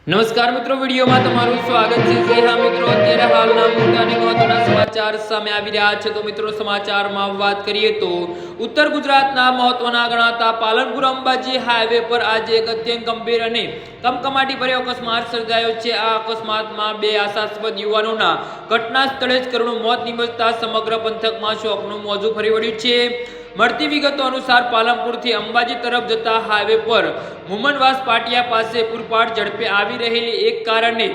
નમસ્કાર મિત્રો, વિડીયોમાં તમારું સ્વાગત છે। જે હા મિત્રો, અત્યારે હાલના મોટા અને મહત્વના સમાચાર સામે આવી રહ્યા છે। તો મિત્રો, સમાચારમાં વાત કરીએ તો ઉત્તર ગુજરાતના મહત્વના ગણાતા પાલનપુર અંબાજી હાઈવે પર આજે એક અત્યંત ગંભીર અને કમકમાટી ભર્યો અકસ્માત સર્જાયો છે। આ અકસ્માતમાં બે આશાસ્પદ યુવાનોના ઘટના સ્થળે જ કરુણ મોત નિપજતા સમગ્ર પંથકમાં શોકનું મોજું ફરી વળ્યું છે। મળતી વિગતો અનુસાર પાલનપુરથી અંબાજી તરફ જતા હાઈવે પર મુમનવાસ પાટિયા પાસે પૂરપાટ ઝડપે આવી રહેલી એક કાર અને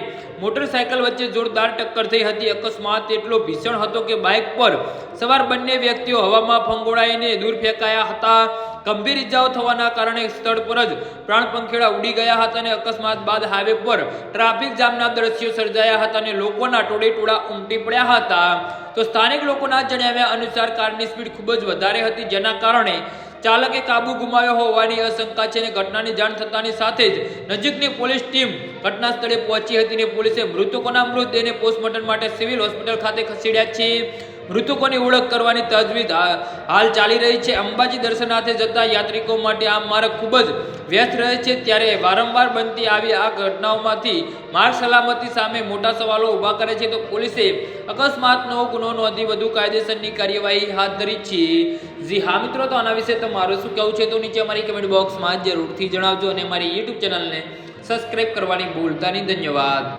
મોટરસાયકલ વચ્ચે જોરદાર ટક્કર થઈ હતી। અકસ્માત એટલો ભીષણ હતો કે બાઇક પર સવાર બંને વ્યક્તિઓ હવામાં ફંગોળાઈને દૂર ફેંકાયા હતા। ગંભીર ઇજાઓ થવાના કારણે સ્થળ પર જ પ્રાણ પંખેડા ઉડી ગયા હતા અને અકસ્માત બાદ હાઈવે પર ટ્રાફિક જામના દ્રશ્યો સર્જાયા હતા અને લોકોના ટોળે ટોળા ઉમટી પડ્યા હતા। તો સ્થાનિક લોકોના જણાવ્યા અનુસાર કારની સ્પીડ ખૂબ જ વધારે હતી, જેના કારણે ચાલકે કાબુ ગુમાવ્યો હોવાની આશંકા છે અને ઘટનાની જાણ થતાની સાથે જ નજીકની પોલીસ ટીમ ઘટના સ્થળે પહોંચી હતી અને પોલીસે મૃતકોના મૃતદેહને પોસ્ટમોર્ટમ માટે સિવિલ હોસ્પિટલ ખાતે ખસેડ્યા છે। મૃતકોની ઓળખ કરવાની તજવીજ હાલ ચાલી રહી છે। અંબાજી દર્શનાર્થે જતા યાત્રિકો માટે આ માર્ગ ખૂબ જ વ્યસ્ત રહે છે, ત્યારે વારંવાર બનતી આવી આ ઘટનાઓમાંથી માર્ગ સલામતી સામે મોટા સવાલો ઊભા કરે છે। તો પોલીસે અકસ્માતનો ગુનો નોંધી વધુ કાયદેસરની કાર્યવાહી હાથ ધરી છે। જી હા મિત્રો, તો આના વિશે તમારું શું કહેવું છે તો નીચે અમારી કમેન્ટ બોક્સમાં જરૂરથી જણાવજો અને અમારી યુટ્યુબ ચેનલને સબસ્ક્રાઇબ કરવાની ભૂલતા નહીં। ધન્યવાદ।